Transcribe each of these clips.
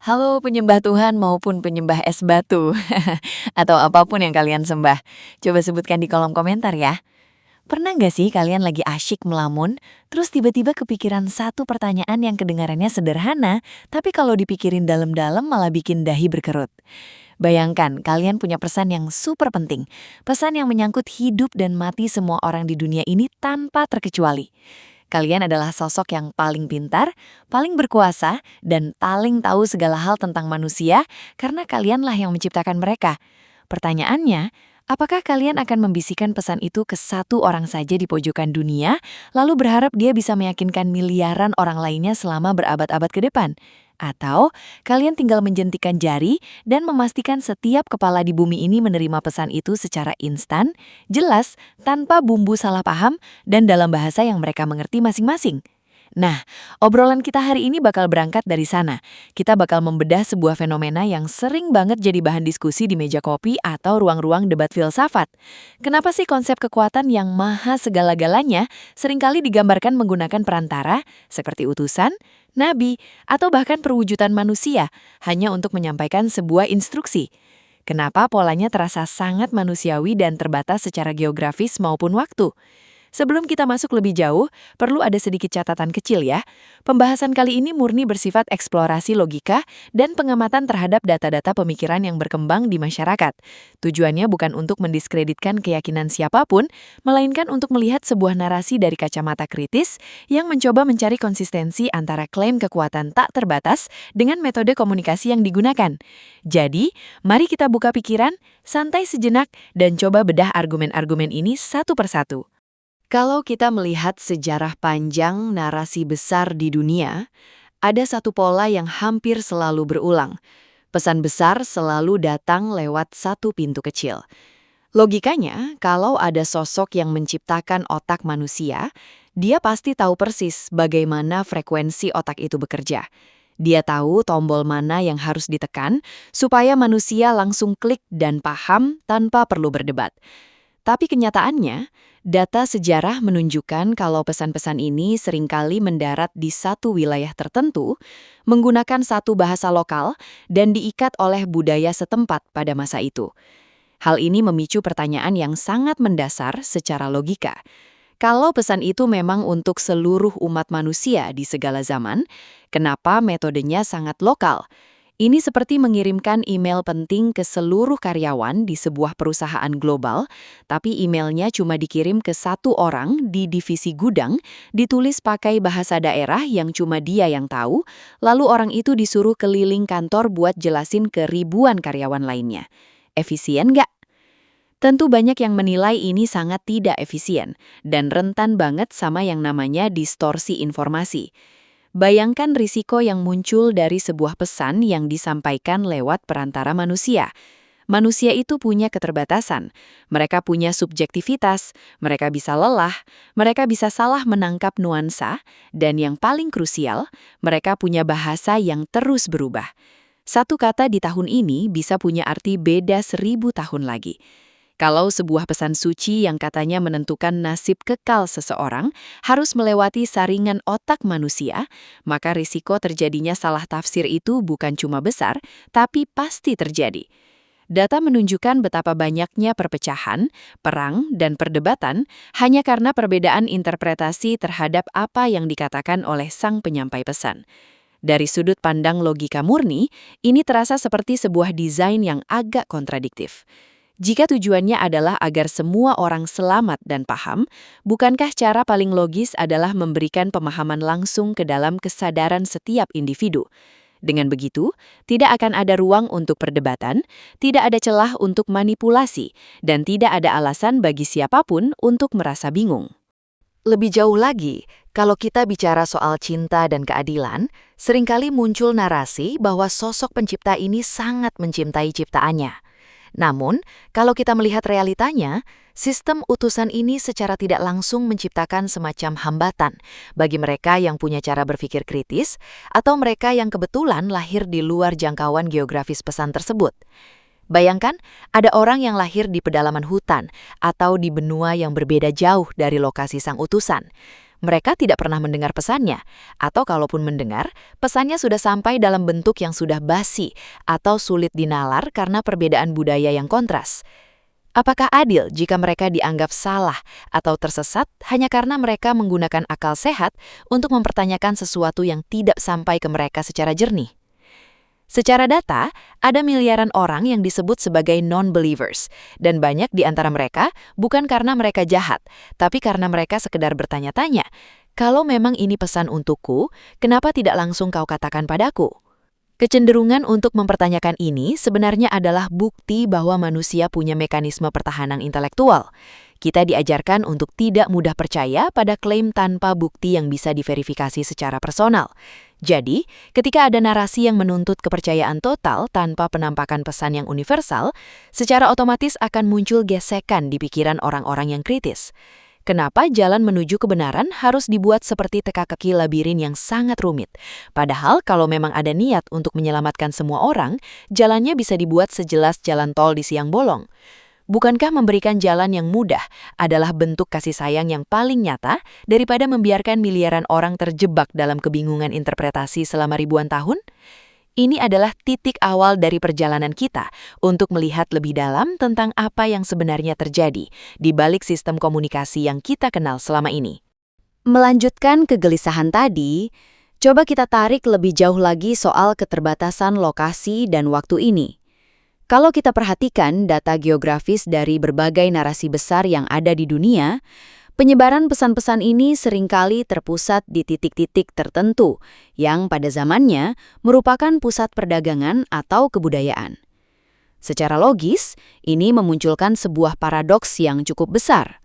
Halo penyembah Tuhan maupun penyembah es batu, atau apapun yang kalian sembah. Coba sebutkan di kolom komentar ya. Pernah nggak sih kalian lagi asyik melamun, terus tiba-tiba kepikiran satu pertanyaan yang kedengarannya sederhana, tapi kalau dipikirin dalam-dalam malah bikin dahi berkerut. Bayangkan kalian punya pesan yang super penting, pesan yang menyangkut hidup dan mati semua orang di dunia ini tanpa terkecuali. Kalian adalah sosok yang paling pintar, paling berkuasa, dan paling tahu segala hal tentang manusia karena kalianlah yang menciptakan mereka. Pertanyaannya, apakah kalian akan membisikkan pesan itu ke satu orang saja di pojokan dunia, lalu berharap dia bisa meyakinkan miliaran orang lainnya selama berabad-abad ke depan? Atau kalian tinggal menjentikan jari dan memastikan setiap kepala di bumi ini menerima pesan itu secara instan, jelas, tanpa bumbu salah paham, dan dalam bahasa yang mereka mengerti masing-masing? Nah, obrolan kita hari ini bakal berangkat dari sana. Kita bakal membedah sebuah fenomena yang sering banget jadi bahan diskusi di meja kopi atau ruang-ruang debat filsafat. Kenapa sih konsep kekuatan yang maha segala-galanya seringkali digambarkan menggunakan perantara, seperti utusan, nabi, atau bahkan perwujudan manusia, hanya untuk menyampaikan sebuah instruksi? Kenapa polanya terasa sangat manusiawi dan terbatas secara geografis maupun waktu? Sebelum kita masuk lebih jauh, perlu ada sedikit catatan kecil ya. Pembahasan kali ini murni bersifat eksplorasi logika dan pengamatan terhadap data-data pemikiran yang berkembang di masyarakat. Tujuannya bukan untuk mendiskreditkan keyakinan siapapun, melainkan untuk melihat sebuah narasi dari kacamata kritis yang mencoba mencari konsistensi antara klaim kekuatan tak terbatas dengan metode komunikasi yang digunakan. Jadi, mari kita buka pikiran, santai sejenak, dan coba bedah argumen-argumen ini satu persatu. Kalau kita melihat sejarah panjang narasi besar di dunia, ada satu pola yang hampir selalu berulang. Pesan besar selalu datang lewat satu pintu kecil. Logikanya, kalau ada sosok yang menciptakan otak manusia, dia pasti tahu persis bagaimana frekuensi otak itu bekerja. Dia tahu tombol mana yang harus ditekan supaya manusia langsung klik dan paham tanpa perlu berdebat. Tapi kenyataannya, data sejarah menunjukkan kalau pesan-pesan ini seringkali mendarat di satu wilayah tertentu, menggunakan satu bahasa lokal, dan diikat oleh budaya setempat pada masa itu. Hal ini memicu pertanyaan yang sangat mendasar secara logika. Kalau pesan itu memang untuk seluruh umat manusia di segala zaman, kenapa metodenya sangat lokal? Ini seperti mengirimkan email penting ke seluruh karyawan di sebuah perusahaan global, tapi emailnya cuma dikirim ke satu orang di divisi gudang, ditulis pakai bahasa daerah yang cuma dia yang tahu, lalu orang itu disuruh keliling kantor buat jelasin ke ribuan karyawan lainnya. Efisien nggak? Tentu banyak yang menilai ini sangat tidak efisien dan rentan banget sama yang namanya distorsi informasi. Bayangkan risiko yang muncul dari sebuah pesan yang disampaikan lewat perantara manusia. Manusia itu punya keterbatasan, mereka punya subjektivitas, mereka bisa lelah, mereka bisa salah menangkap nuansa, dan yang paling krusial, mereka punya bahasa yang terus berubah. Satu kata di tahun ini bisa punya arti beda 1000 tahun lagi. Kalau sebuah pesan suci yang katanya menentukan nasib kekal seseorang harus melewati saringan otak manusia, maka risiko terjadinya salah tafsir itu bukan cuma besar, tapi pasti terjadi. Data menunjukkan betapa banyaknya perpecahan, perang, dan perdebatan hanya karena perbedaan interpretasi terhadap apa yang dikatakan oleh sang penyampai pesan. Dari sudut pandang logika murni, ini terasa seperti sebuah desain yang agak kontradiktif. Jika tujuannya adalah agar semua orang selamat dan paham, bukankah cara paling logis adalah memberikan pemahaman langsung ke dalam kesadaran setiap individu? Dengan begitu, tidak akan ada ruang untuk perdebatan, tidak ada celah untuk manipulasi, dan tidak ada alasan bagi siapapun untuk merasa bingung. Lebih jauh lagi, kalau kita bicara soal cinta dan keadilan, seringkali muncul narasi bahwa sosok pencipta ini sangat mencintai ciptaannya. Namun, kalau kita melihat realitanya, sistem utusan ini secara tidak langsung menciptakan semacam hambatan bagi mereka yang punya cara berpikir kritis atau mereka yang kebetulan lahir di luar jangkauan geografis pesan tersebut. Bayangkan, ada orang yang lahir di pedalaman hutan atau di benua yang berbeda jauh dari lokasi sang utusan. mereka tidak pernah mendengar pesannya, atau kalaupun mendengar, pesannya sudah sampai dalam bentuk yang sudah basi atau sulit dinalar karena perbedaan budaya yang kontras. Apakah adil jika mereka dianggap salah atau tersesat hanya karena mereka menggunakan akal sehat untuk mempertanyakan sesuatu yang tidak sampai ke mereka secara jernih? Secara data, ada miliaran orang yang disebut sebagai non-believers, dan banyak di antara mereka bukan karena mereka jahat, tapi karena mereka sekedar bertanya-tanya, kalau memang ini pesan untukku, kenapa tidak langsung kau katakan padaku? Kecenderungan untuk mempertanyakan ini sebenarnya adalah bukti bahwa manusia punya mekanisme pertahanan intelektual. Kita diajarkan untuk tidak mudah percaya pada klaim tanpa bukti yang bisa diverifikasi secara personal. Jadi, ketika ada narasi yang menuntut kepercayaan total tanpa penampakan pesan yang universal, secara otomatis akan muncul gesekan di pikiran orang-orang yang kritis. Kenapa jalan menuju kebenaran harus dibuat seperti teka-teki labirin yang sangat rumit? Padahal kalau memang ada niat untuk menyelamatkan semua orang, jalannya bisa dibuat sejelas jalan tol di siang bolong. Bukankah memberikan jalan yang mudah adalah bentuk kasih sayang yang paling nyata daripada membiarkan miliaran orang terjebak dalam kebingungan interpretasi selama ribuan tahun? Ini adalah titik awal dari perjalanan kita untuk melihat lebih dalam tentang apa yang sebenarnya terjadi di balik sistem komunikasi yang kita kenal selama ini. Melanjutkan kegelisahan tadi, coba kita tarik lebih jauh lagi soal keterbatasan lokasi dan waktu ini. Kalau kita perhatikan data geografis dari berbagai narasi besar yang ada di dunia, penyebaran pesan-pesan ini seringkali terpusat di titik-titik tertentu yang pada zamannya merupakan pusat perdagangan atau kebudayaan. Secara logis, ini memunculkan sebuah paradoks yang cukup besar.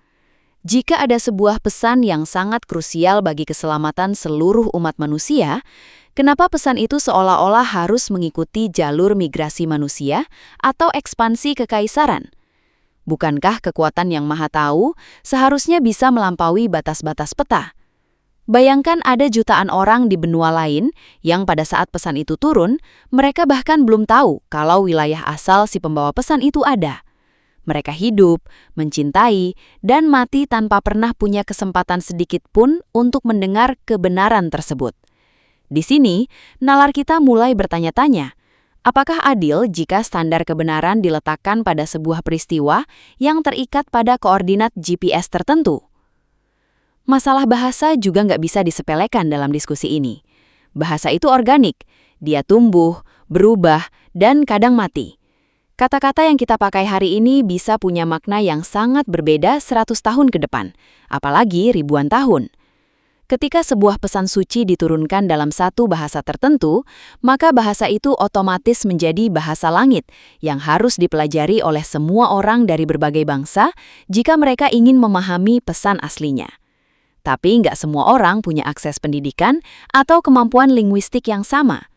Jika ada sebuah pesan yang sangat krusial bagi keselamatan seluruh umat manusia, kenapa pesan itu seolah-olah harus mengikuti jalur migrasi manusia atau ekspansi kekaisaran? Bukankah kekuatan yang maha tahu seharusnya bisa melampaui batas-batas peta? Bayangkan ada jutaan orang di benua lain yang pada saat pesan itu turun, mereka bahkan belum tahu kalau wilayah asal si pembawa pesan itu ada. Mereka hidup, mencintai, dan mati tanpa pernah punya kesempatan sedikit pun untuk mendengar kebenaran tersebut. Di sini, nalar kita mulai bertanya-tanya, apakah adil jika standar kebenaran diletakkan pada sebuah peristiwa yang terikat pada koordinat GPS tertentu? Masalah bahasa juga nggak bisa disepelekan dalam diskusi ini. Bahasa itu organik, dia tumbuh, berubah, dan kadang mati. Kata-kata yang kita pakai hari ini bisa punya makna yang sangat berbeda 100 tahun ke depan, apalagi ribuan tahun. Ketika sebuah pesan suci diturunkan dalam satu bahasa tertentu, maka bahasa itu otomatis menjadi bahasa langit yang harus dipelajari oleh semua orang dari berbagai bangsa jika mereka ingin memahami pesan aslinya. Tapi nggak semua orang punya akses pendidikan atau kemampuan linguistik yang sama.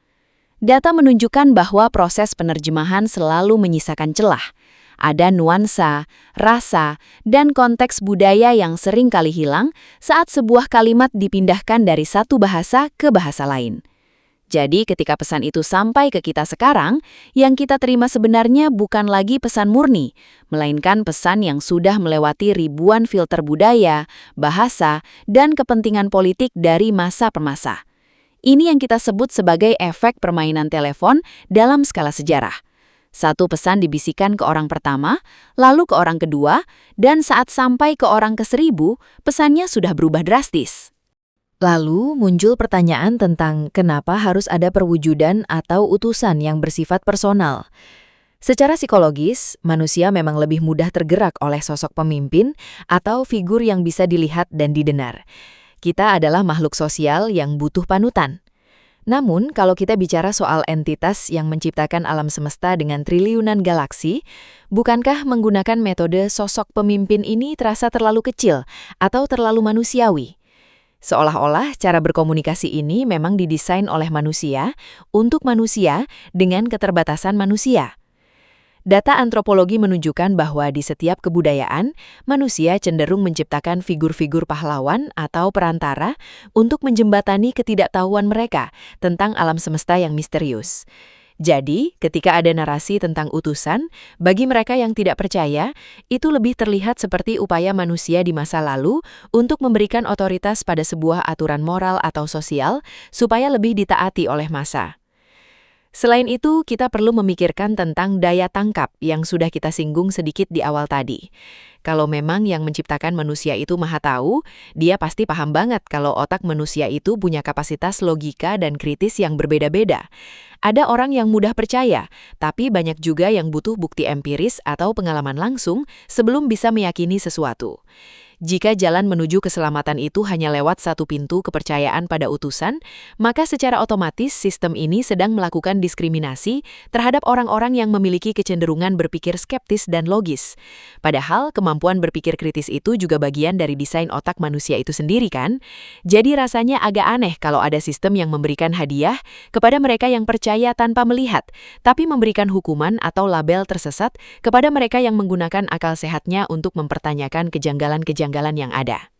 Data menunjukkan bahwa proses penerjemahan selalu menyisakan celah. Ada nuansa, rasa, dan konteks budaya yang sering kali hilang saat sebuah kalimat dipindahkan dari satu bahasa ke bahasa lain. Jadi ketika pesan itu sampai ke kita sekarang, yang kita terima sebenarnya bukan lagi pesan murni, melainkan pesan yang sudah melewati ribuan filter budaya, bahasa, dan kepentingan politik dari masa per masa. Ini yang kita sebut sebagai efek permainan telepon dalam skala sejarah. Satu pesan dibisikkan ke orang pertama, lalu ke orang kedua, dan saat sampai ke orang ke-1000, pesannya sudah berubah drastis. Lalu muncul pertanyaan tentang kenapa harus ada perwujudan atau utusan yang bersifat personal. Secara psikologis, manusia memang lebih mudah tergerak oleh sosok pemimpin atau figur yang bisa dilihat dan didengar. Kita adalah makhluk sosial yang butuh panutan. Namun, kalau kita bicara soal entitas yang menciptakan alam semesta dengan triliunan galaksi, bukankah menggunakan metode sosok pemimpin ini terasa terlalu kecil atau terlalu manusiawi? Seolah-olah cara berkomunikasi ini memang didesain oleh manusia untuk manusia dengan keterbatasan manusia. Data antropologi menunjukkan bahwa di setiap kebudayaan, manusia cenderung menciptakan figur-figur pahlawan atau perantara untuk menjembatani ketidaktahuan mereka tentang alam semesta yang misterius. Jadi, ketika ada narasi tentang utusan, bagi mereka yang tidak percaya, itu lebih terlihat seperti upaya manusia di masa lalu untuk memberikan otoritas pada sebuah aturan moral atau sosial supaya lebih ditaati oleh massa. Selain itu, kita perlu memikirkan tentang daya tangkap yang sudah kita singgung sedikit di awal tadi. Kalau memang yang menciptakan manusia itu Maha Tahu, dia pasti paham banget kalau otak manusia itu punya kapasitas logika dan kritis yang berbeda-beda. Ada orang yang mudah percaya, tapi banyak juga yang butuh bukti empiris atau pengalaman langsung sebelum bisa meyakini sesuatu. Jika jalan menuju keselamatan itu hanya lewat satu pintu kepercayaan pada utusan, maka secara otomatis sistem ini sedang melakukan diskriminasi terhadap orang-orang yang memiliki kecenderungan berpikir skeptis dan logis. Padahal kemampuan berpikir kritis itu juga bagian dari desain otak manusia itu sendiri kan? Jadi rasanya agak aneh kalau ada sistem yang memberikan hadiah kepada mereka yang percaya tanpa melihat, tapi memberikan hukuman atau label tersesat kepada mereka yang menggunakan akal sehatnya untuk mempertanyakan kejanggalan-kejanggalan yang ada.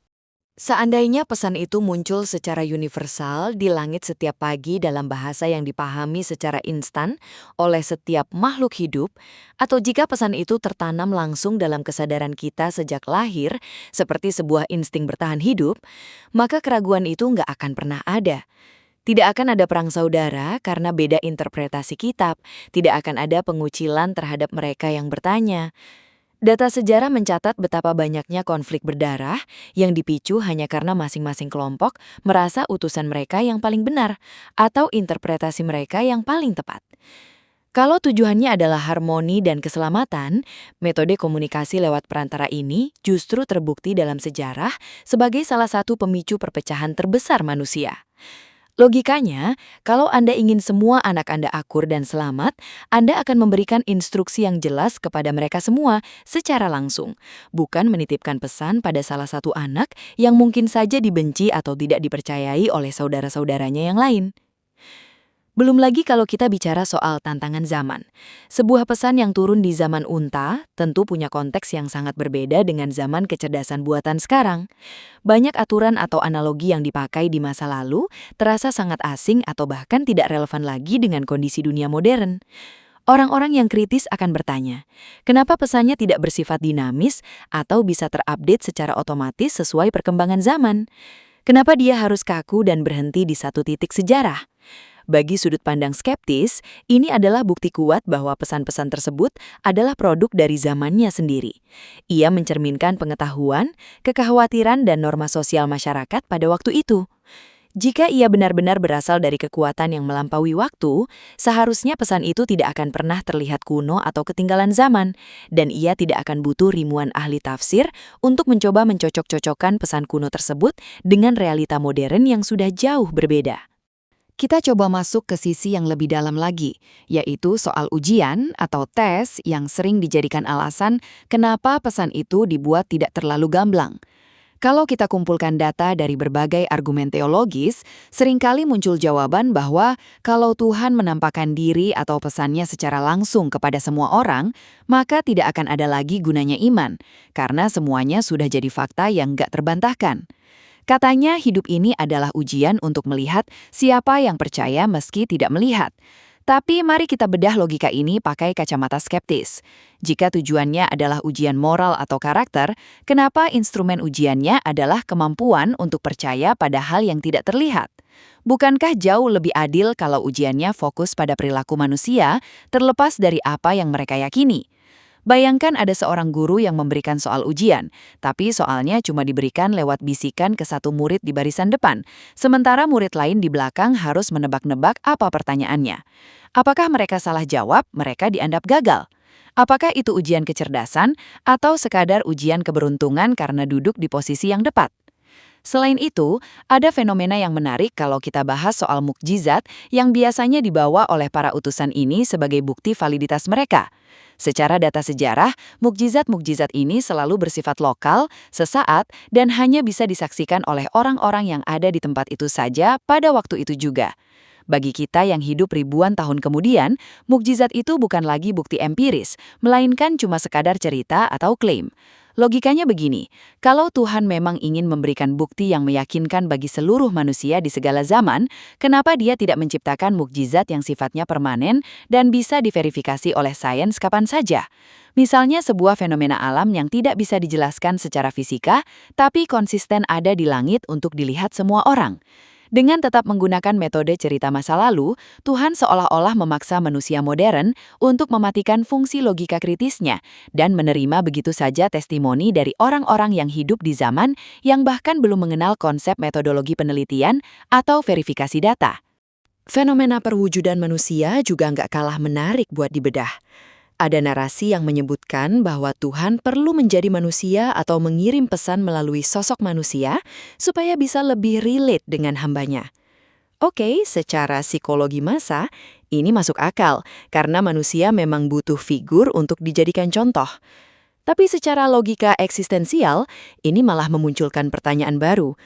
Seandainya pesan itu muncul secara universal di langit setiap pagi dalam bahasa yang dipahami secara instan oleh setiap makhluk hidup, atau jika pesan itu tertanam langsung dalam kesadaran kita sejak lahir seperti sebuah insting bertahan hidup, maka keraguan itu nggak akan pernah ada. Tidak akan ada perang saudara karena beda interpretasi kitab, tidak akan ada pengucilan terhadap mereka yang bertanya. Data sejarah mencatat betapa banyaknya konflik berdarah yang dipicu hanya karena masing-masing kelompok merasa utusan mereka yang paling benar atau interpretasi mereka yang paling tepat. Kalau tujuannya adalah harmoni dan keselamatan, metode komunikasi lewat perantara ini justru terbukti dalam sejarah sebagai salah satu pemicu perpecahan terbesar manusia. Logikanya, kalau Anda ingin semua anak Anda akur dan selamat, Anda akan memberikan instruksi yang jelas kepada mereka semua secara langsung, bukan menitipkan pesan pada salah satu anak yang mungkin saja dibenci atau tidak dipercayai oleh saudara-saudaranya yang lain. Belum lagi kalau kita bicara soal tantangan zaman. Sebuah pesan yang turun di zaman unta tentu punya konteks yang sangat berbeda dengan zaman kecerdasan buatan sekarang. Banyak aturan atau analogi yang dipakai di masa lalu terasa sangat asing atau bahkan tidak relevan lagi dengan kondisi dunia modern. Orang-orang yang kritis akan bertanya, kenapa pesannya tidak bersifat dinamis atau bisa terupdate secara otomatis sesuai perkembangan zaman? Kenapa dia harus kaku dan berhenti di satu titik sejarah? Bagi sudut pandang skeptis, ini adalah bukti kuat bahwa pesan-pesan tersebut adalah produk dari zamannya sendiri. Ia mencerminkan pengetahuan, kekhawatiran, dan norma sosial masyarakat pada waktu itu. Jika ia benar-benar berasal dari kekuatan yang melampaui waktu, seharusnya pesan itu tidak akan pernah terlihat kuno atau ketinggalan zaman, dan ia tidak akan butuh ribuan ahli tafsir untuk mencoba mencocok-cocokkan pesan kuno tersebut dengan realita modern yang sudah jauh berbeda. Kita coba masuk ke sisi yang lebih dalam lagi, yaitu soal ujian atau tes yang sering dijadikan alasan kenapa pesan itu dibuat tidak terlalu gamblang. Kalau kita kumpulkan data dari berbagai argumen teologis, seringkali muncul jawaban bahwa kalau Tuhan menampakkan diri atau pesannya secara langsung kepada semua orang, maka tidak akan ada lagi gunanya iman, karena semuanya sudah jadi fakta yang nggak terbantahkan. Katanya hidup ini adalah ujian untuk melihat siapa yang percaya meski tidak melihat. Tapi mari kita bedah logika ini pakai kacamata skeptis. Jika tujuannya adalah ujian moral atau karakter, kenapa instrumen ujiannya adalah kemampuan untuk percaya pada hal yang tidak terlihat? Bukankah jauh lebih adil kalau ujiannya fokus pada perilaku manusia, terlepas dari apa yang mereka yakini? Bayangkan ada seorang guru yang memberikan soal ujian, tapi soalnya cuma diberikan lewat bisikan ke satu murid di barisan depan, sementara murid lain di belakang harus menebak-nebak apa pertanyaannya. Apakah mereka salah jawab, mereka dianggap gagal? Apakah itu ujian kecerdasan atau sekadar ujian keberuntungan karena duduk di posisi yang tepat? Selain itu, ada fenomena yang menarik kalau kita bahas soal mukjizat yang biasanya dibawa oleh para utusan ini sebagai bukti validitas mereka. Secara data sejarah, mukjizat-mukjizat ini selalu bersifat lokal, sesaat, dan hanya bisa disaksikan oleh orang-orang yang ada di tempat itu saja pada waktu itu juga. Bagi kita yang hidup ribuan tahun kemudian, mukjizat itu bukan lagi bukti empiris, melainkan cuma sekadar cerita atau klaim. Logikanya begini, kalau Tuhan memang ingin memberikan bukti yang meyakinkan bagi seluruh manusia di segala zaman, kenapa Dia tidak menciptakan mukjizat yang sifatnya permanen dan bisa diverifikasi oleh sains kapan saja? Misalnya sebuah fenomena alam yang tidak bisa dijelaskan secara fisika, tapi konsisten ada di langit untuk dilihat semua orang. Dengan tetap menggunakan metode cerita masa lalu, Tuhan seolah-olah memaksa manusia modern untuk mematikan fungsi logika kritisnya dan menerima begitu saja testimoni dari orang-orang yang hidup di zaman yang bahkan belum mengenal konsep metodologi penelitian atau verifikasi data. Fenomena perwujudan manusia juga nggak kalah menarik buat dibedah. Ada narasi yang menyebutkan bahwa Tuhan perlu menjadi manusia atau mengirim pesan melalui sosok manusia supaya bisa lebih relate dengan hambanya. Oke, secara psikologi massa, ini masuk akal karena manusia memang butuh figur untuk dijadikan contoh. Tapi secara logika eksistensial, ini malah memunculkan pertanyaan baru.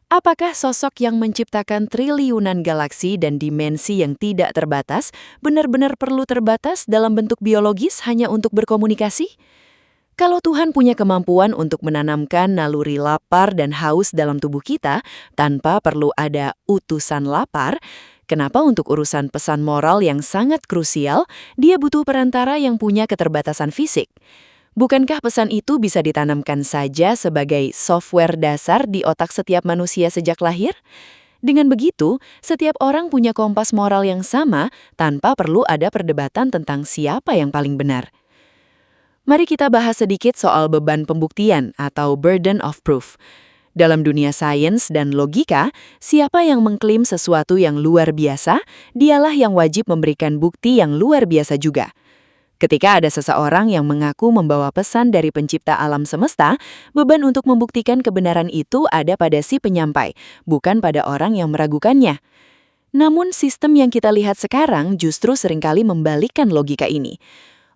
Apakah sosok yang menciptakan triliunan galaksi dan dimensi yang tidak terbatas benar-benar perlu terbatas dalam bentuk biologis hanya untuk berkomunikasi? Kalau Tuhan punya kemampuan untuk menanamkan naluri lapar dan haus dalam tubuh kita tanpa perlu ada utusan lapar, kenapa untuk urusan pesan moral yang sangat krusial, dia butuh perantara yang punya keterbatasan fisik? Bukankah pesan itu bisa ditanamkan saja sebagai software dasar di otak setiap manusia sejak lahir? Dengan begitu, setiap orang punya kompas moral yang sama tanpa perlu ada perdebatan tentang siapa yang paling benar. Mari kita bahas sedikit soal beban pembuktian atau burden of proof. Dalam dunia sains dan logika, siapa yang mengklaim sesuatu yang luar biasa, dialah yang wajib memberikan bukti yang luar biasa juga. Ketika ada seseorang yang mengaku membawa pesan dari pencipta alam semesta, beban untuk membuktikan kebenaran itu ada pada si penyampai, bukan pada orang yang meragukannya. Namun sistem yang kita lihat sekarang justru seringkali membalikkan logika ini.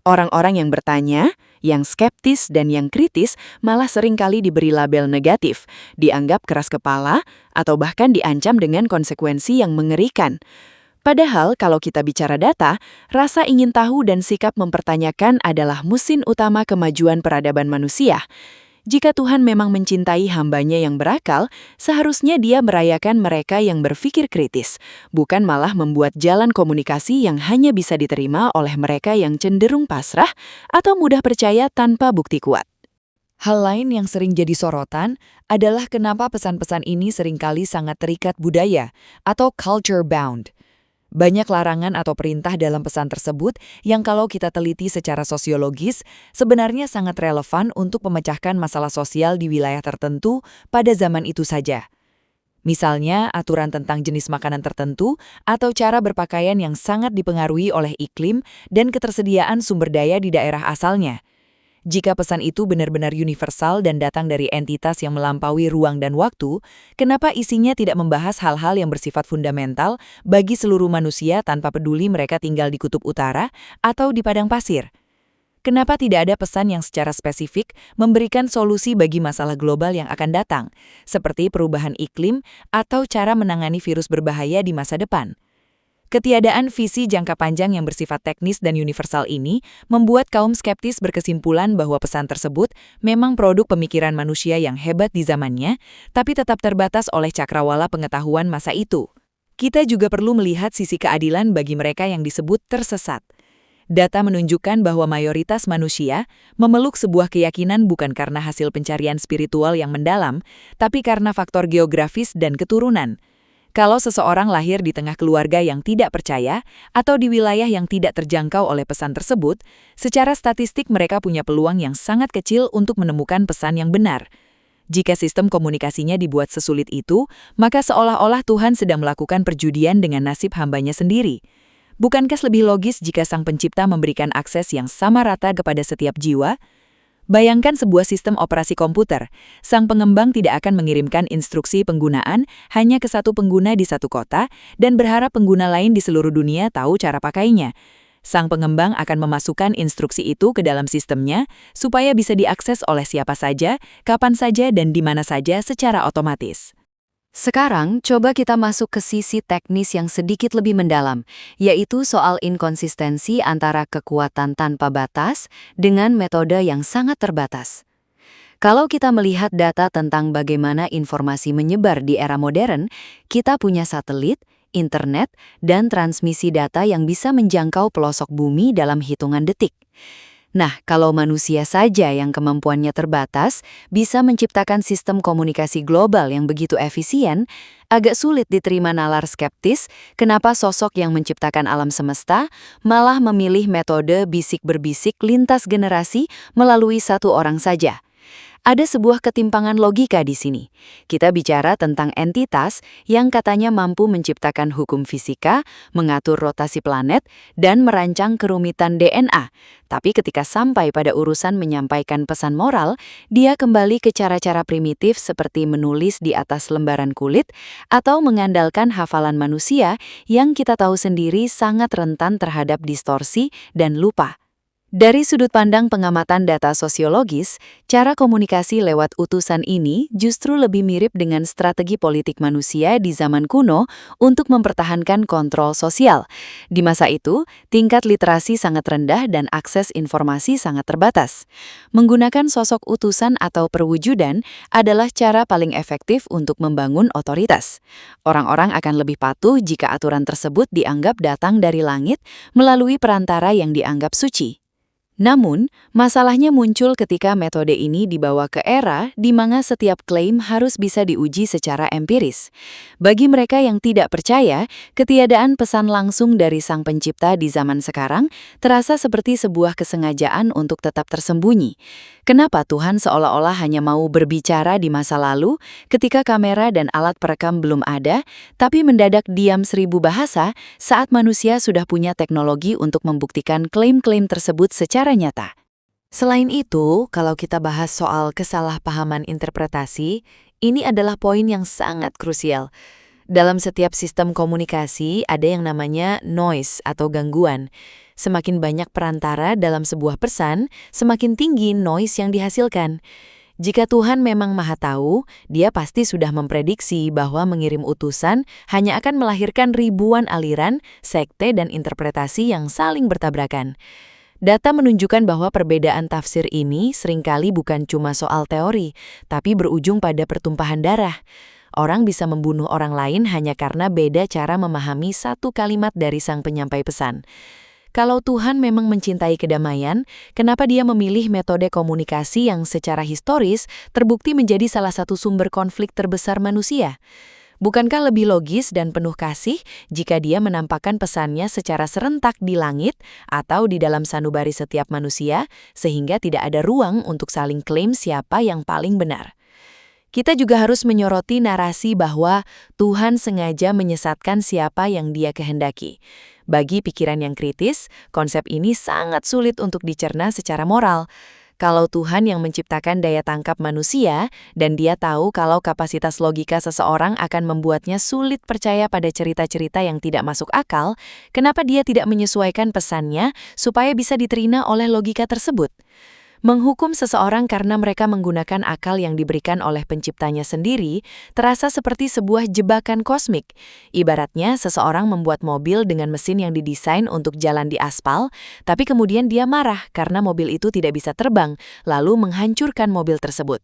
Orang-orang yang bertanya, yang skeptis dan yang kritis malah seringkali diberi label negatif, dianggap keras kepala, atau bahkan diancam dengan konsekuensi yang mengerikan. Padahal kalau kita bicara data, rasa ingin tahu dan sikap mempertanyakan adalah mesin utama kemajuan peradaban manusia. Jika Tuhan memang mencintai hambanya yang berakal, seharusnya Dia merayakan mereka yang berpikir kritis, bukan malah membuat jalan komunikasi yang hanya bisa diterima oleh mereka yang cenderung pasrah atau mudah percaya tanpa bukti kuat. Hal lain yang sering jadi sorotan adalah kenapa pesan-pesan ini seringkali sangat terikat budaya atau culture bound. Banyak larangan atau perintah dalam pesan tersebut yang kalau kita teliti secara sosiologis sebenarnya sangat relevan untuk memecahkan masalah sosial di wilayah tertentu pada zaman itu saja. Misalnya, aturan tentang jenis makanan tertentu atau cara berpakaian yang sangat dipengaruhi oleh iklim dan ketersediaan sumber daya di daerah asalnya. Jika pesan itu benar-benar universal dan datang dari entitas yang melampaui ruang dan waktu, kenapa isinya tidak membahas hal-hal yang bersifat fundamental bagi seluruh manusia tanpa peduli mereka tinggal di kutub utara atau di padang pasir? Kenapa tidak ada pesan yang secara spesifik memberikan solusi bagi masalah global yang akan datang, seperti perubahan iklim atau cara menangani virus berbahaya di masa depan? Ketiadaan visi jangka panjang yang bersifat teknis dan universal ini membuat kaum skeptis berkesimpulan bahwa pesan tersebut memang produk pemikiran manusia yang hebat di zamannya, tapi tetap terbatas oleh cakrawala pengetahuan masa itu. Kita juga perlu melihat sisi keadilan bagi mereka yang disebut tersesat. Data menunjukkan bahwa mayoritas manusia memeluk sebuah keyakinan bukan karena hasil pencarian spiritual yang mendalam, tapi karena faktor geografis dan keturunan. Kalau seseorang lahir di tengah keluarga yang tidak percaya atau di wilayah yang tidak terjangkau oleh pesan tersebut, secara statistik mereka punya peluang yang sangat kecil untuk menemukan pesan yang benar. Jika sistem komunikasinya dibuat sesulit itu, maka seolah-olah Tuhan sedang melakukan perjudian dengan nasib hambanya sendiri. Bukankah lebih logis jika Sang Pencipta memberikan akses yang sama rata kepada setiap jiwa? Bayangkan sebuah sistem operasi komputer. Sang pengembang tidak akan mengirimkan instruksi penggunaan hanya ke satu pengguna di satu kota dan berharap pengguna lain di seluruh dunia tahu cara pakainya. Sang pengembang akan memasukkan instruksi itu ke dalam sistemnya supaya bisa diakses oleh siapa saja, kapan saja, dan di mana saja secara otomatis. Sekarang, coba kita masuk ke sisi teknis yang sedikit lebih mendalam, yaitu soal inkonsistensi antara kekuatan tanpa batas dengan metode yang sangat terbatas. Kalau kita melihat data tentang bagaimana informasi menyebar di era modern, kita punya satelit, internet, dan transmisi data yang bisa menjangkau pelosok bumi dalam hitungan detik. Nah, kalau manusia saja yang kemampuannya terbatas bisa menciptakan sistem komunikasi global yang begitu efisien, agak sulit diterima nalar skeptis kenapa sosok yang menciptakan alam semesta malah memilih metode bisik-berbisik lintas generasi melalui satu orang saja. Ada sebuah ketimpangan logika di sini. Kita bicara tentang entitas yang katanya mampu menciptakan hukum fisika, mengatur rotasi planet, dan merancang kerumitan DNA. Tapi ketika sampai pada urusan menyampaikan pesan moral, dia kembali ke cara-cara primitif seperti menulis di atas lembaran kulit atau mengandalkan hafalan manusia yang kita tahu sendiri sangat rentan terhadap distorsi dan lupa. Dari sudut pandang pengamatan data sosiologis, cara komunikasi lewat utusan ini justru lebih mirip dengan strategi politik manusia di zaman kuno untuk mempertahankan kontrol sosial. Di masa itu, tingkat literasi sangat rendah dan akses informasi sangat terbatas. Menggunakan sosok utusan atau perwujudan adalah cara paling efektif untuk membangun otoritas. Orang-orang akan lebih patuh jika aturan tersebut dianggap datang dari langit melalui perantara yang dianggap suci. Namun, masalahnya muncul ketika metode ini dibawa ke era di mana setiap klaim harus bisa diuji secara empiris. Bagi mereka yang tidak percaya, ketiadaan pesan langsung dari Sang Pencipta di zaman sekarang terasa seperti sebuah kesengajaan untuk tetap tersembunyi. Kenapa Tuhan seolah-olah hanya mau berbicara di masa lalu ketika kamera dan alat perekam belum ada, tapi mendadak diam 1000 bahasa saat manusia sudah punya teknologi untuk membuktikan klaim-klaim tersebut secara nyata? Selain itu, kalau kita bahas soal kesalahpahaman interpretasi, ini adalah poin yang sangat krusial. Dalam setiap sistem komunikasi ada yang namanya noise atau gangguan. Semakin banyak perantara dalam sebuah pesan, semakin tinggi noise yang dihasilkan. Jika Tuhan memang Maha Tahu, Dia pasti sudah memprediksi bahwa mengirim utusan hanya akan melahirkan ribuan aliran, sekte, dan interpretasi yang saling bertabrakan. Data menunjukkan bahwa perbedaan tafsir ini seringkali bukan cuma soal teori, tapi berujung pada pertumpahan darah. Orang bisa membunuh orang lain hanya karena beda cara memahami satu kalimat dari sang penyampai pesan. Kalau Tuhan memang mencintai kedamaian, kenapa Dia memilih metode komunikasi yang secara historis terbukti menjadi salah satu sumber konflik terbesar manusia? Bukankah lebih logis dan penuh kasih jika Dia menampakkan pesannya secara serentak di langit atau di dalam sanubari setiap manusia, sehingga tidak ada ruang untuk saling klaim siapa yang paling benar? Kita juga harus menyoroti narasi bahwa Tuhan sengaja menyesatkan siapa yang Dia kehendaki. Bagi pikiran yang kritis, konsep ini sangat sulit untuk dicerna secara moral. Kalau Tuhan yang menciptakan daya tangkap manusia, dan Dia tahu kalau kapasitas logika seseorang akan membuatnya sulit percaya pada cerita-cerita yang tidak masuk akal, kenapa Dia tidak menyesuaikan pesannya supaya bisa diterima oleh logika tersebut? Menghukum seseorang karena mereka menggunakan akal yang diberikan oleh penciptanya sendiri terasa seperti sebuah jebakan kosmik. Ibaratnya seseorang membuat mobil dengan mesin yang didesain untuk jalan di aspal, tapi kemudian dia marah karena mobil itu tidak bisa terbang, lalu menghancurkan mobil tersebut.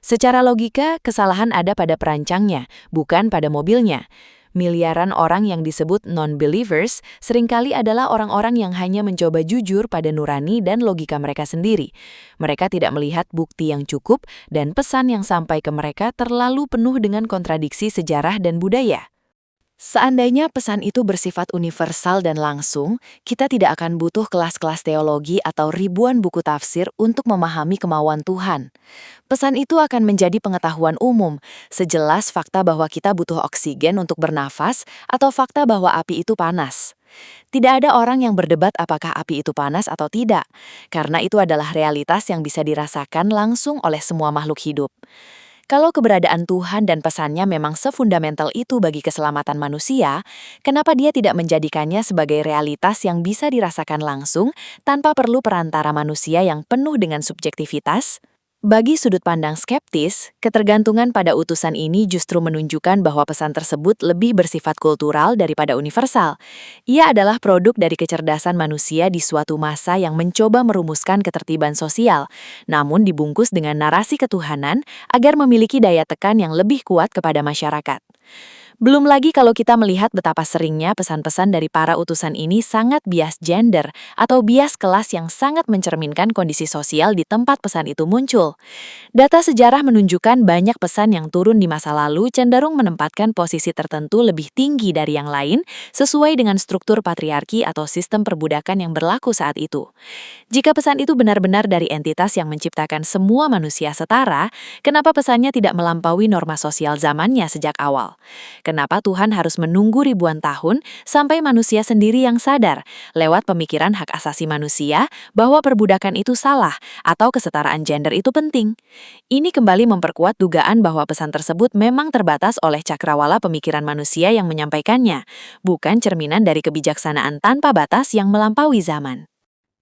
Secara logika, kesalahan ada pada perancangnya, bukan pada mobilnya. Miliaran orang yang disebut non-believers seringkali adalah orang-orang yang hanya mencoba jujur pada nurani dan logika mereka sendiri. Mereka tidak melihat bukti yang cukup dan pesan yang sampai ke mereka terlalu penuh dengan kontradiksi sejarah dan budaya. Seandainya pesan itu bersifat universal dan langsung, kita tidak akan butuh kelas-kelas teologi atau ribuan buku tafsir untuk memahami kemauan Tuhan. Pesan itu akan menjadi pengetahuan umum, sejelas fakta bahwa kita butuh oksigen untuk bernafas atau fakta bahwa api itu panas. Tidak ada orang yang berdebat apakah api itu panas atau tidak, karena itu adalah realitas yang bisa dirasakan langsung oleh semua makhluk hidup. Kalau keberadaan Tuhan dan pesannya memang sefundamental itu bagi keselamatan manusia, kenapa Dia tidak menjadikannya sebagai realitas yang bisa dirasakan langsung tanpa perlu perantara manusia yang penuh dengan subjektivitas? Bagi sudut pandang skeptis, ketergantungan pada utusan ini justru menunjukkan bahwa pesan tersebut lebih bersifat kultural daripada universal. Ia adalah produk dari kecerdasan manusia di suatu masa yang mencoba merumuskan ketertiban sosial, namun dibungkus dengan narasi ketuhanan agar memiliki daya tekan yang lebih kuat kepada masyarakat. Belum lagi kalau kita melihat betapa seringnya pesan-pesan dari para utusan ini sangat bias gender atau bias kelas yang sangat mencerminkan kondisi sosial di tempat pesan itu muncul. Data sejarah menunjukkan banyak pesan yang turun di masa lalu cenderung menempatkan posisi tertentu lebih tinggi dari yang lain sesuai dengan struktur patriarki atau sistem perbudakan yang berlaku saat itu. Jika pesan itu benar-benar dari entitas yang menciptakan semua manusia setara, kenapa pesannya tidak melampaui norma sosial zamannya sejak awal? Kenapa Tuhan harus menunggu ribuan tahun sampai manusia sendiri yang sadar, lewat pemikiran hak asasi manusia, bahwa perbudakan itu salah atau kesetaraan gender itu penting? Ini kembali memperkuat dugaan bahwa pesan tersebut memang terbatas oleh cakrawala pemikiran manusia yang menyampaikannya, bukan cerminan dari kebijaksanaan tanpa batas yang melampaui zaman.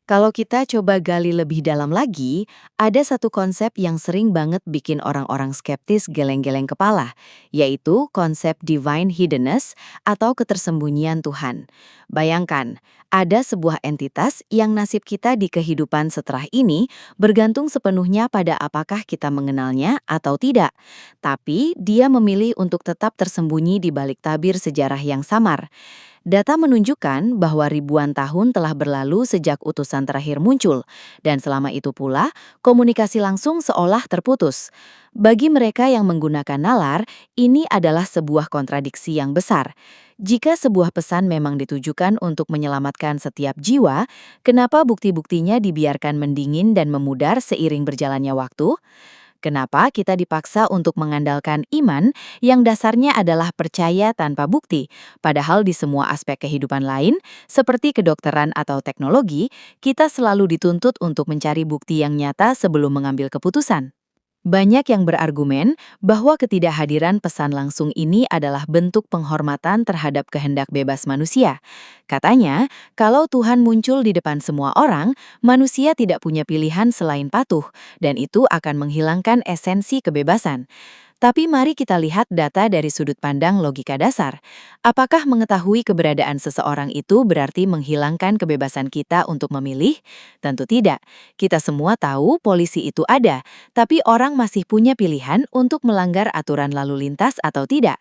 Kalau kita coba gali lebih dalam lagi, ada satu konsep yang sering banget bikin orang-orang skeptis geleng-geleng kepala, yaitu konsep divine hiddenness atau ketersembunyian Tuhan. Bayangkan, ada sebuah entitas yang nasib kita di kehidupan setelah ini bergantung sepenuhnya pada apakah kita mengenalnya atau tidak. Tapi dia memilih untuk tetap tersembunyi di balik tabir sejarah yang samar. Data menunjukkan bahwa ribuan tahun telah berlalu sejak utusan terakhir muncul, dan selama itu pula, komunikasi langsung seolah terputus. Bagi mereka yang menggunakan nalar, ini adalah sebuah kontradiksi yang besar. Jika sebuah pesan memang ditujukan untuk menyelamatkan setiap jiwa, kenapa bukti-buktinya dibiarkan mendingin dan memudar seiring berjalannya waktu? Kenapa kita dipaksa untuk mengandalkan iman yang dasarnya adalah percaya tanpa bukti, padahal di semua aspek kehidupan lain, seperti kedokteran atau teknologi, kita selalu dituntut untuk mencari bukti yang nyata sebelum mengambil keputusan? Banyak yang berargumen bahwa ketidakhadiran pesan langsung ini adalah bentuk penghormatan terhadap kehendak bebas manusia. Katanya, kalau Tuhan muncul di depan semua orang, manusia tidak punya pilihan selain patuh, dan itu akan menghilangkan esensi kebebasan. Tapi mari kita lihat data dari sudut pandang logika dasar. Apakah mengetahui keberadaan seseorang itu berarti menghilangkan kebebasan kita untuk memilih? Tentu tidak. Kita semua tahu polisi itu ada, tapi orang masih punya pilihan untuk melanggar aturan lalu lintas atau tidak.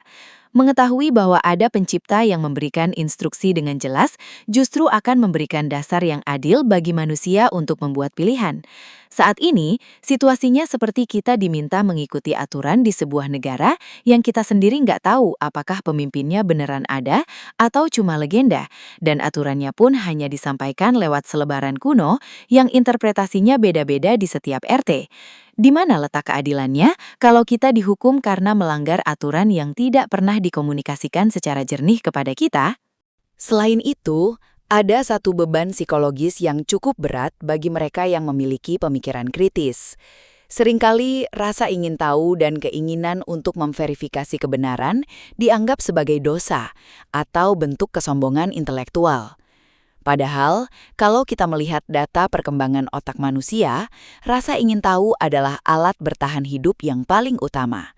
Mengetahui bahwa ada pencipta yang memberikan instruksi dengan jelas justru akan memberikan dasar yang adil bagi manusia untuk membuat pilihan. Saat ini, situasinya seperti kita diminta mengikuti aturan di sebuah negara yang kita sendiri nggak tahu apakah pemimpinnya beneran ada atau cuma legenda, dan aturannya pun hanya disampaikan lewat selebaran kuno yang interpretasinya beda-beda di setiap RT. Di mana letak keadilannya kalau kita dihukum karena melanggar aturan yang tidak pernah dikomunikasikan secara jernih kepada kita? Selain itu, ada satu beban psikologis yang cukup berat bagi mereka yang memiliki pemikiran kritis. Seringkali rasa ingin tahu dan keinginan untuk memverifikasi kebenaran dianggap sebagai dosa atau bentuk kesombongan intelektual. Padahal, kalau kita melihat data perkembangan otak manusia, rasa ingin tahu adalah alat bertahan hidup yang paling utama.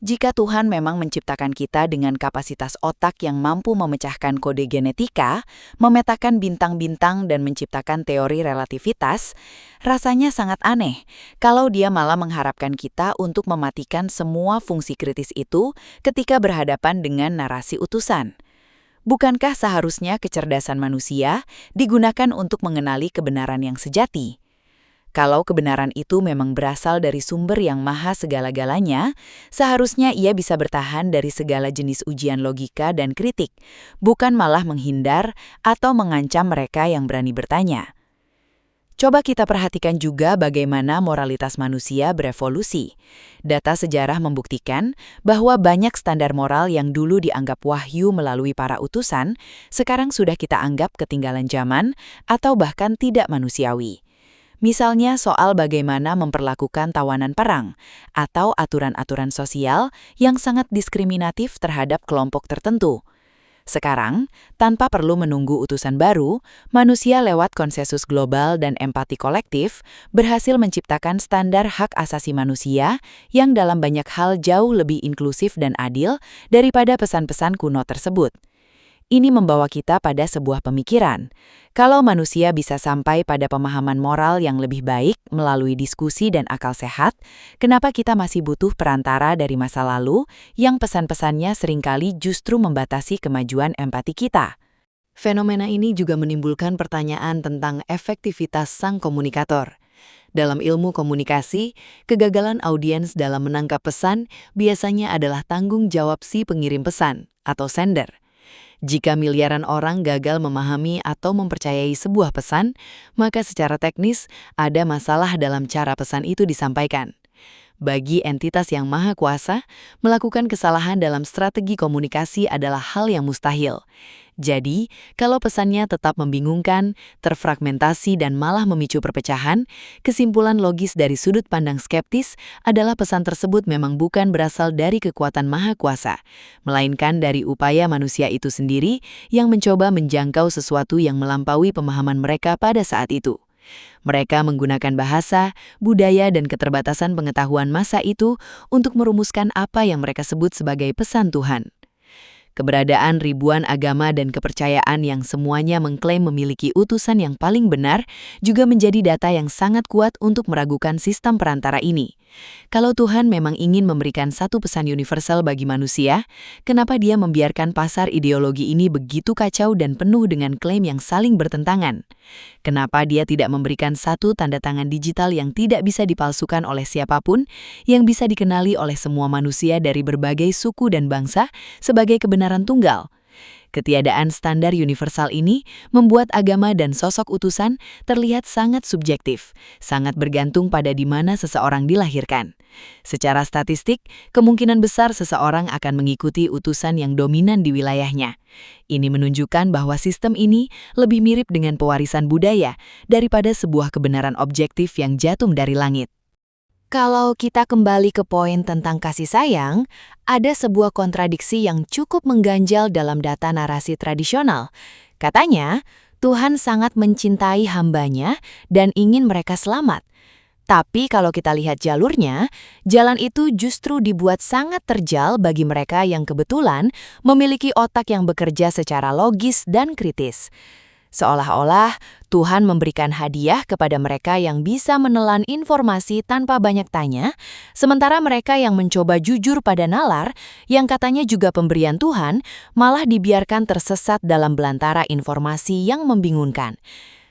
Jika Tuhan memang menciptakan kita dengan kapasitas otak yang mampu memecahkan kode genetika, memetakan bintang-bintang dan menciptakan teori relativitas, rasanya sangat aneh kalau Dia malah mengharapkan kita untuk mematikan semua fungsi kritis itu ketika berhadapan dengan narasi utusan. Bukankah seharusnya kecerdasan manusia digunakan untuk mengenali kebenaran yang sejati? Kalau kebenaran itu memang berasal dari sumber yang maha segala-galanya, seharusnya ia bisa bertahan dari segala jenis ujian logika dan kritik, bukan malah menghindar atau mengancam mereka yang berani bertanya. Coba kita perhatikan juga bagaimana moralitas manusia berevolusi. Data sejarah membuktikan bahwa banyak standar moral yang dulu dianggap wahyu melalui para utusan, sekarang sudah kita anggap ketinggalan zaman atau bahkan tidak manusiawi. Misalnya soal bagaimana memperlakukan tawanan perang, atau aturan-aturan sosial yang sangat diskriminatif terhadap kelompok tertentu. Sekarang, tanpa perlu menunggu utusan baru, manusia lewat konsensus global dan empati kolektif berhasil menciptakan standar hak asasi manusia yang dalam banyak hal jauh lebih inklusif dan adil daripada pesan-pesan kuno tersebut. Ini membawa kita pada sebuah pemikiran. Kalau manusia bisa sampai pada pemahaman moral yang lebih baik melalui diskusi dan akal sehat, kenapa kita masih butuh perantara dari masa lalu yang pesan-pesannya seringkali justru membatasi kemajuan empati kita? Fenomena ini juga menimbulkan pertanyaan tentang efektivitas sang komunikator. Dalam ilmu komunikasi, kegagalan audiens dalam menangkap pesan biasanya adalah tanggung jawab si pengirim pesan atau sender. Jika miliaran orang gagal memahami atau mempercayai sebuah pesan, maka secara teknis ada masalah dalam cara pesan itu disampaikan. Bagi entitas yang maha kuasa, melakukan kesalahan dalam strategi komunikasi adalah hal yang mustahil. Jadi, kalau pesannya tetap membingungkan, terfragmentasi dan malah memicu perpecahan, kesimpulan logis dari sudut pandang skeptis adalah pesan tersebut memang bukan berasal dari kekuatan maha kuasa, melainkan dari upaya manusia itu sendiri yang mencoba menjangkau sesuatu yang melampaui pemahaman mereka pada saat itu. Mereka menggunakan bahasa, budaya, dan keterbatasan pengetahuan masa itu untuk merumuskan apa yang mereka sebut sebagai pesan Tuhan. Keberadaan ribuan agama dan kepercayaan yang semuanya mengklaim memiliki utusan yang paling benar juga menjadi data yang sangat kuat untuk meragukan sistem perantara ini. Kalau Tuhan memang ingin memberikan satu pesan universal bagi manusia, kenapa Dia membiarkan pasar ideologi ini begitu kacau dan penuh dengan klaim yang saling bertentangan? Kenapa Dia tidak memberikan satu tanda tangan digital yang tidak bisa dipalsukan oleh siapapun, yang bisa dikenali oleh semua manusia dari berbagai suku dan bangsa sebagai kebenaran tunggal? Ketiadaan standar universal ini membuat agama dan sosok utusan terlihat sangat subjektif, sangat bergantung pada di mana seseorang dilahirkan. Secara statistik, kemungkinan besar seseorang akan mengikuti utusan yang dominan di wilayahnya. Ini menunjukkan bahwa sistem ini lebih mirip dengan pewarisan budaya daripada sebuah kebenaran objektif yang jatuh dari langit. Kalau kita kembali ke poin tentang kasih sayang, ada sebuah kontradiksi yang cukup mengganjal dalam data narasi tradisional. Katanya, Tuhan sangat mencintai hambanya dan ingin mereka selamat. Tapi kalau kita lihat jalurnya, jalan itu justru dibuat sangat terjal bagi mereka yang kebetulan memiliki otak yang bekerja secara logis dan kritis. Seolah-olah Tuhan memberikan hadiah kepada mereka yang bisa menelan informasi tanpa banyak tanya, sementara mereka yang mencoba jujur pada nalar, yang katanya juga pemberian Tuhan, malah dibiarkan tersesat dalam belantara informasi yang membingungkan.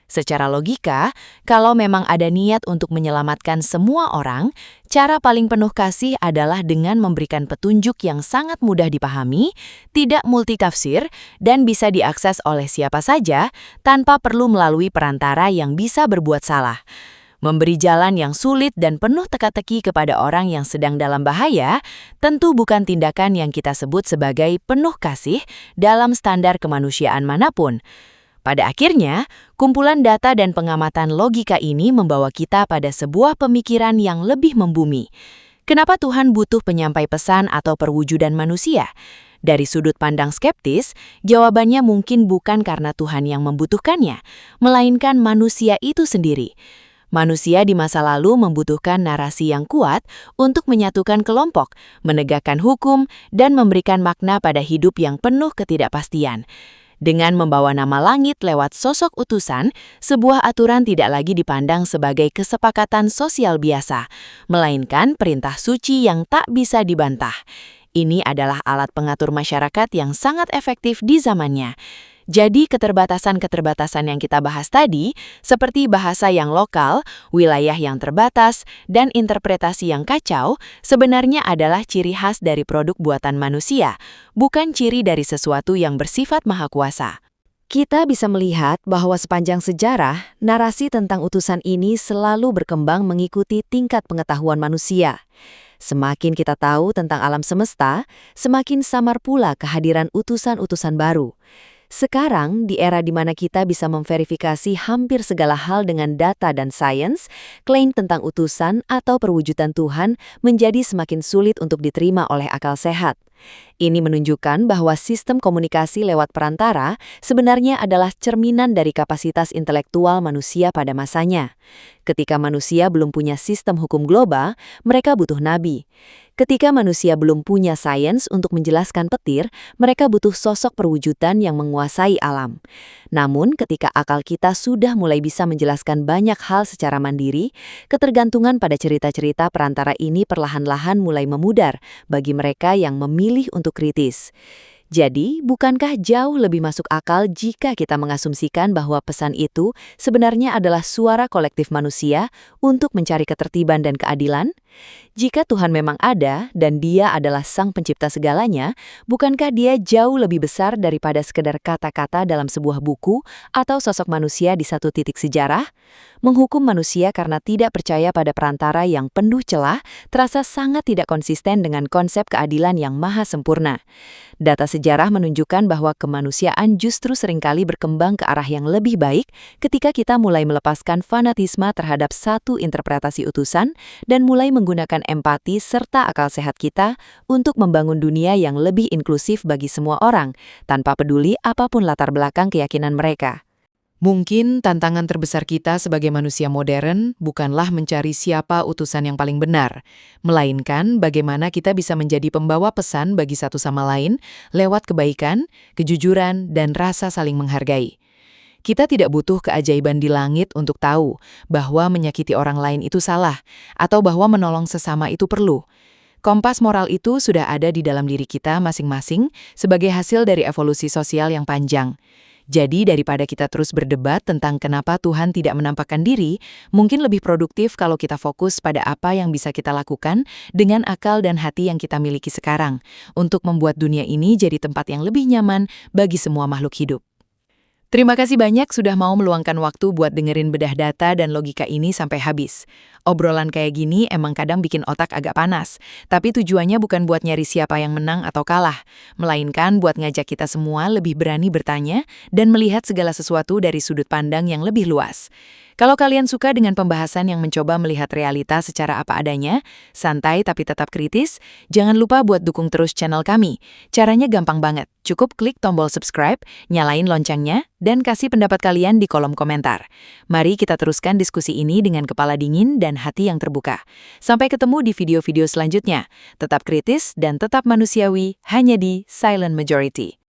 Secara logika, kalau memang ada niat untuk menyelamatkan semua orang, cara paling penuh kasih adalah dengan memberikan petunjuk yang sangat mudah dipahami, tidak multitafsir, dan bisa diakses oleh siapa saja tanpa perlu melalui perantara yang bisa berbuat salah. Memberi jalan yang sulit dan penuh teka-teki kepada orang yang sedang dalam bahaya tentu bukan tindakan yang kita sebut sebagai penuh kasih dalam standar kemanusiaan manapun. Pada akhirnya, kumpulan data dan pengamatan logika ini membawa kita pada sebuah pemikiran yang lebih membumi. Kenapa Tuhan butuh penyampai pesan atau perwujudan manusia? Dari sudut pandang skeptis, jawabannya mungkin bukan karena Tuhan yang membutuhkannya, melainkan manusia itu sendiri. Manusia di masa lalu membutuhkan narasi yang kuat untuk menyatukan kelompok, menegakkan hukum, dan memberikan makna pada hidup yang penuh ketidakpastian. Dengan membawa nama langit lewat sosok utusan, sebuah aturan tidak lagi dipandang sebagai kesepakatan sosial biasa, melainkan perintah suci yang tak bisa dibantah. Ini adalah alat pengatur masyarakat yang sangat efektif di zamannya. Jadi keterbatasan-keterbatasan yang kita bahas tadi, seperti bahasa yang lokal, wilayah yang terbatas, dan interpretasi yang kacau, sebenarnya adalah ciri khas dari produk buatan manusia, bukan ciri dari sesuatu yang bersifat maha kuasa. Kita bisa melihat bahwa sepanjang sejarah, narasi tentang utusan ini selalu berkembang mengikuti tingkat pengetahuan manusia. Semakin kita tahu tentang alam semesta, semakin samar pula kehadiran utusan-utusan baru. Sekarang, di era di mana kita bisa memverifikasi hampir segala hal dengan data dan sains, klaim tentang utusan atau perwujudan Tuhan menjadi semakin sulit untuk diterima oleh akal sehat. Ini menunjukkan bahwa sistem komunikasi lewat perantara sebenarnya adalah cerminan dari kapasitas intelektual manusia pada masanya. Ketika manusia belum punya sistem hukum global, mereka butuh nabi. Ketika manusia belum punya sains untuk menjelaskan petir, mereka butuh sosok perwujudan yang menguasai alam. Namun, ketika akal kita sudah mulai bisa menjelaskan banyak hal secara mandiri, ketergantungan pada cerita-cerita perantara ini perlahan-lahan mulai memudar bagi mereka yang memilih untuk kritis. Jadi, bukankah jauh lebih masuk akal jika kita mengasumsikan bahwa pesan itu sebenarnya adalah suara kolektif manusia untuk mencari ketertiban dan keadilan? Jika Tuhan memang ada dan Dia adalah Sang Pencipta segalanya, bukankah Dia jauh lebih besar daripada sekedar kata-kata dalam sebuah buku atau sosok manusia di satu titik sejarah? Menghukum manusia karena tidak percaya pada perantara yang penuh celah terasa sangat tidak konsisten dengan konsep keadilan yang maha sempurna. Data sejarah menunjukkan bahwa kemanusiaan justru seringkali berkembang ke arah yang lebih baik ketika kita mulai melepaskan fanatisme terhadap satu interpretasi utusan dan mulai menggunakan empati serta akal sehat kita untuk membangun dunia yang lebih inklusif bagi semua orang, tanpa peduli apapun latar belakang keyakinan mereka. Mungkin tantangan terbesar kita sebagai manusia modern bukanlah mencari siapa utusan yang paling benar, melainkan bagaimana kita bisa menjadi pembawa pesan bagi satu sama lain lewat kebaikan, kejujuran, dan rasa saling menghargai. Kita tidak butuh keajaiban di langit untuk tahu bahwa menyakiti orang lain itu salah, atau bahwa menolong sesama itu perlu. Kompas moral itu sudah ada di dalam diri kita masing-masing sebagai hasil dari evolusi sosial yang panjang. Jadi daripada kita terus berdebat tentang kenapa Tuhan tidak menampakkan diri, mungkin lebih produktif kalau kita fokus pada apa yang bisa kita lakukan dengan akal dan hati yang kita miliki sekarang, untuk membuat dunia ini jadi tempat yang lebih nyaman bagi semua makhluk hidup. Terima kasih banyak sudah mau meluangkan waktu buat dengerin bedah data dan logika ini sampai habis. Obrolan kayak gini emang kadang bikin otak agak panas, tapi tujuannya bukan buat nyari siapa yang menang atau kalah, melainkan buat ngajak kita semua lebih berani bertanya dan melihat segala sesuatu dari sudut pandang yang lebih luas. Kalau kalian suka dengan pembahasan yang mencoba melihat realitas secara apa adanya, santai tapi tetap kritis, jangan lupa buat dukung terus channel kami. Caranya gampang banget, cukup klik tombol subscribe, nyalain loncengnya, dan kasih pendapat kalian di kolom komentar. Mari kita teruskan diskusi ini dengan kepala dingin dan hati yang terbuka. Sampai ketemu di video-video selanjutnya. Tetap kritis dan tetap manusiawi, hanya di Silent Majority.